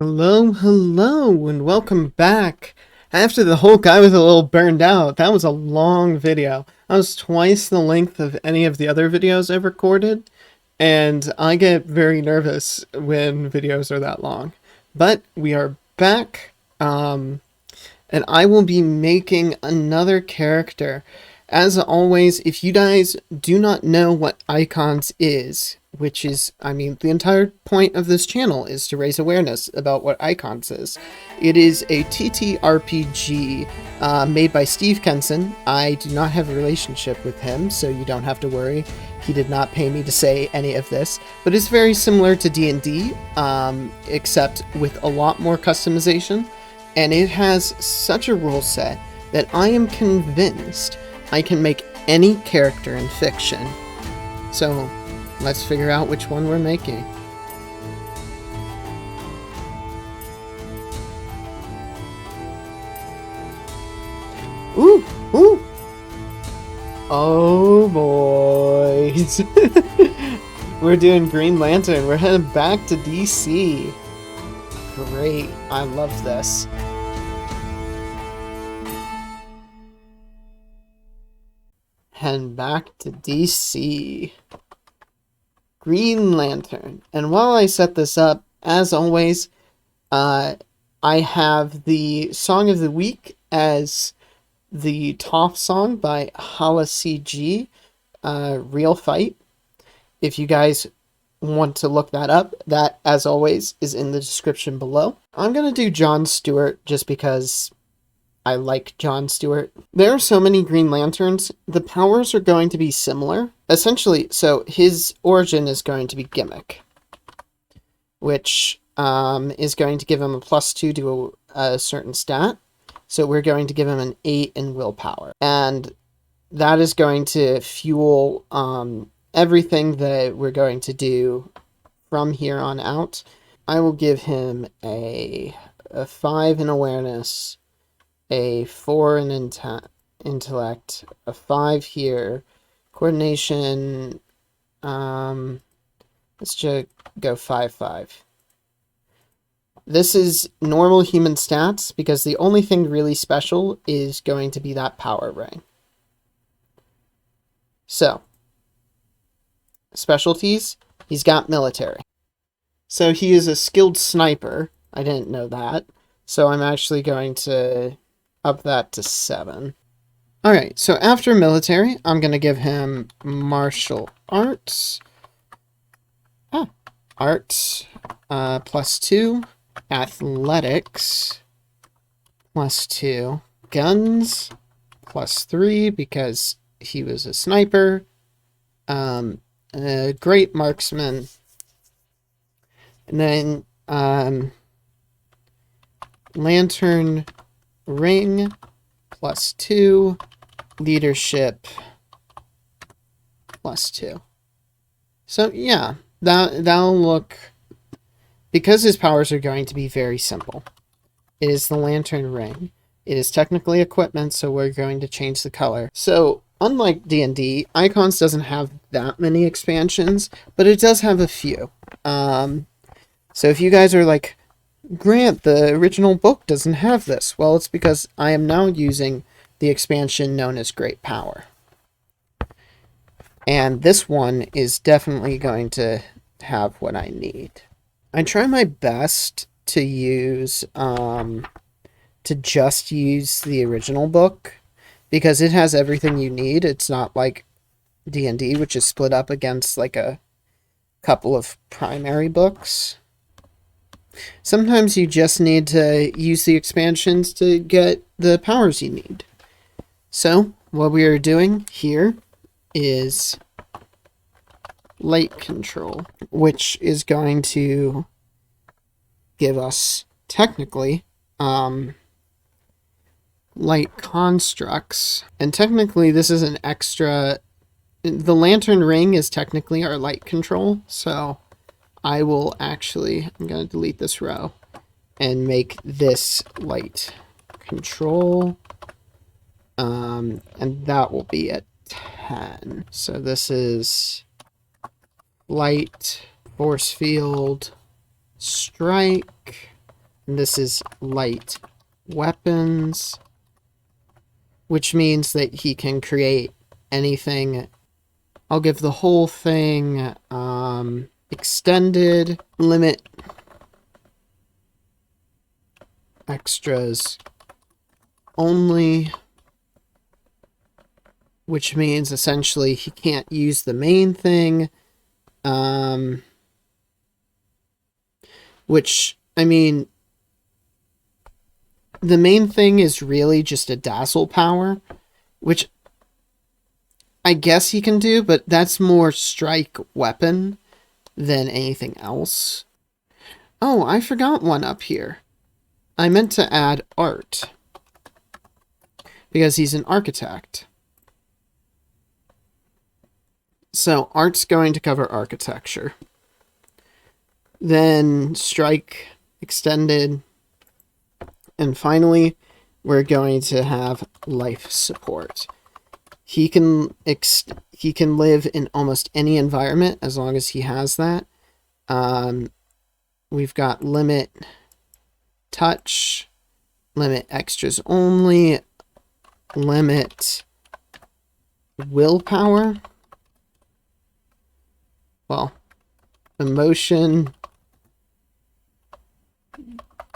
Hello, hello, and welcome back. After the Hulk, I was a little burned out. That was a long video. That was twice the length of any of the other videos I've recorded, and I get very nervous when videos are that long. But we are back, and I will be making another character. As always, if you guys do not know what ICONS is, which is, the entire point of this channel is to raise awareness about what ICONS is. It is a TTRPG made by Steve Kenson. I do not have a relationship with him, so you don't have to worry. He did not pay me to say any of this, but it's very similar to D&D, except with a lot more customization, and it has such a rule set that I am convinced I can make any character in fiction. So, let's figure out which one we're making. Ooh! Ooh! Oh, boys! We're doing Green Lantern. We're heading back to DC. Great. I love this. Heading back to DC. Green Lantern. And while I set this up, as always, I have the Song of the Week as the top song by Hala CG, Real Fight. If you guys want to look that up, that, as always, is in the description below. I'm going to do John Stewart just because I like John Stewart. There are so many Green Lanterns. The powers are going to be similar. Essentially, so his origin is going to be Gimmick, which is going to give him a +2 to a certain stat. So we're going to give him an 8 in willpower. And that is going to fuel everything that we're going to do from here on out. I will give him a 5 in awareness, a 4 in intellect, a 5 here, coordination, let's just go 5-5. This is normal human stats because the only thing really special is going to be that power ring. So, specialties, he's got military. So he is a skilled sniper. I didn't know that. So I'm actually going to up that to 7. Alright, so after military, I'm going to give him martial arts. Arts, +2. Athletics, +2. Guns, +3, because he was a sniper. A great marksman. And then, lantern ring, +2. Leadership, +2. So, yeah, that'll look... Because his powers are going to be very simple. It is the lantern ring. It is technically equipment, so we're going to change the color. So, unlike D&D, ICONS doesn't have that many expansions, but it does have a few. So if you guys are like, Grant, the original book doesn't have this. Well, it's because I am now using the expansion known as Great Power. And this one is definitely going to have what I need. I try my best to use, to just use the original book, because it has everything you need. It's not like D&D, which is split up against like a couple of primary books. Sometimes you just need to use the expansions to get the powers you need. So, what we are doing here is light control, which is going to give us, technically, light constructs. And technically, this is an extra... The lantern ring is technically our light control, so I will actually... I'm going to delete this row and make this light control. And that will be at 10. So this is light, force field, strike, And this is light weapons, which means that he can create anything. I'll give the whole thing extended limit extras only, which means essentially he can't use the main thing. Which, I mean, the main thing is really just a dazzle power, which I guess he can do, but that's more strike weapon than anything else. Oh, I forgot one up here. I meant to add art, because he's an architect. So art's going to cover architecture. Then strike extended. And finally, we're going to have life support. He can live in almost any environment as long as he has that. We've got limit touch, limit extras only, limit willpower. Well, emotion,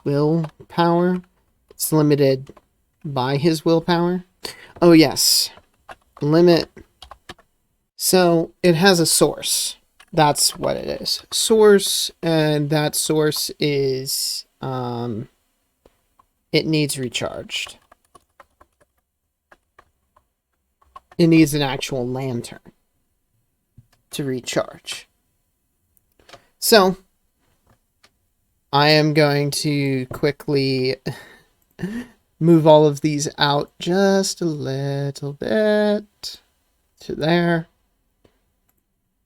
willpower. It's limited by his willpower. Oh, yes. Limit. So it has a source. That's what it is. Source, and that source is it needs recharged. It needs an actual lantern to recharge. So I am going to quickly move all of these out just a little bit to there.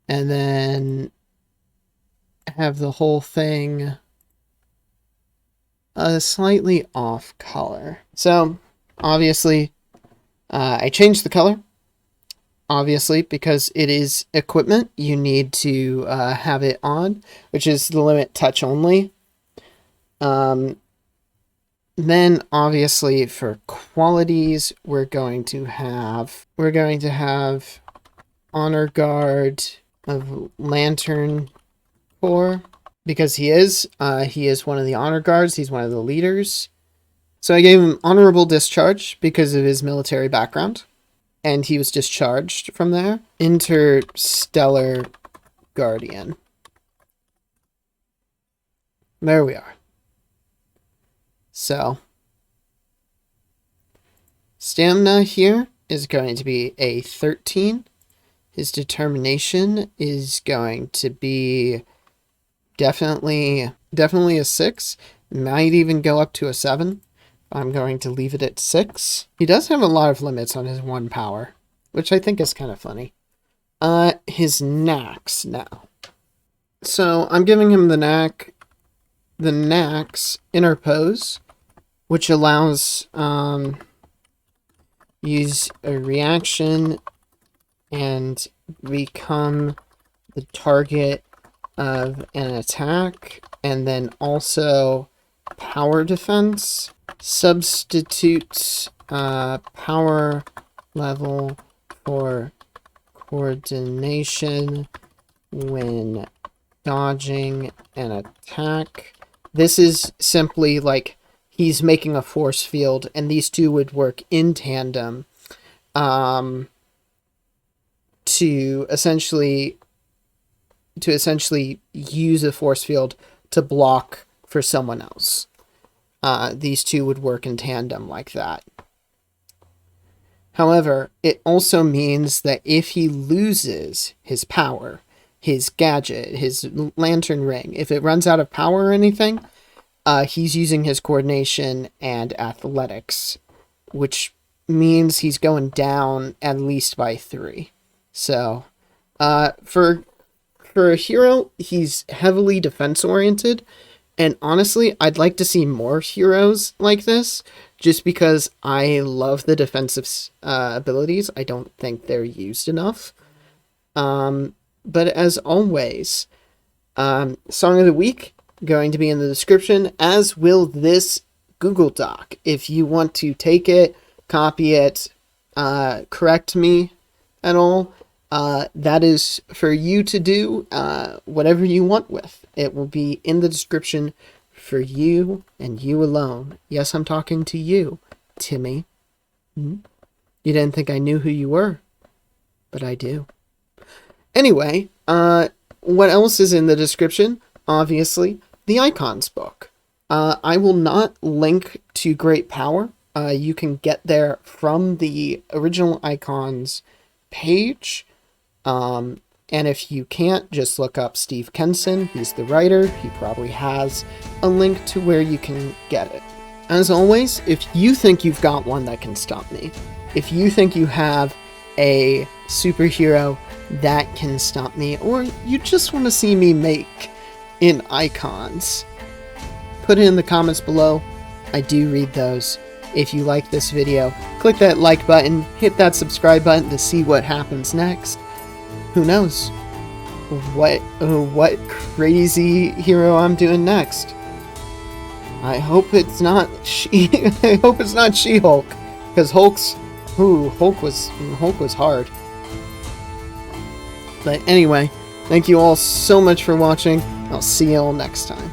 And then have the whole thing a slightly off color. So, obviously, I changed the color. Obviously, because it is equipment, you need to have it on, which is the limit touch only. Then, obviously, for qualities, we're going to have Honor Guard of Lantern Corps, because he is one of the Honor Guards. He's one of the leaders. So I gave him Honorable Discharge because of his military background, and he was discharged from there. Interstellar Guardian. There we are. So, stamina here is going to be a 13. His determination is going to be definitely a 6. Might even go up to a 7. I'm going to leave it at 6. He does have a lot of limits on his 1 power, which I think is kind of funny. His knacks now. So I'm giving him the knacks interpose, which allows use a reaction and become the target of an attack, and then also power defense. Substitutes power level for coordination when dodging an attack. This is simply like he's making a force field, and these two would work in tandem to essentially use a force field to block for someone else. These two would work in tandem like that. However, it also means that if he loses his power, his gadget, his lantern ring, if it runs out of power or anything, he's using his coordination and athletics, which means he's going down at least by 3. So, for a hero, he's heavily defense-oriented, and honestly, I'd like to see more heroes like this, just because I love the defensive abilities. I don't think they're used enough. But as always, Song of the Week going to be in the description, as will this Google Doc. If you want to take it, copy it, correct me at all, that is for you to do whatever you want with. It will be in the description for you and you alone. Yes, I'm talking to you, Timmy. You didn't think I knew who you were, but I do. Anyway, what else is in the description? Obviously, the ICONS book. I will not link to Great Power. You can get there from the original ICONS page. And if you can't, just look up Steve Kenson. He's the writer. He probably has a link to where you can get it. As always, if you think you've got one that can stop me, if you think you have a superhero that can stop me, or you just want to see me make in ICONS, put it in the comments below. I do read those. If you like this video, click that like button, hit that subscribe button to see what happens next. Who knows what crazy hero I'm doing next. I hope it's not I hope it's not She-Hulk, because Hulk was hard. But anyway, thank you all so much for watching. I'll see you all next time.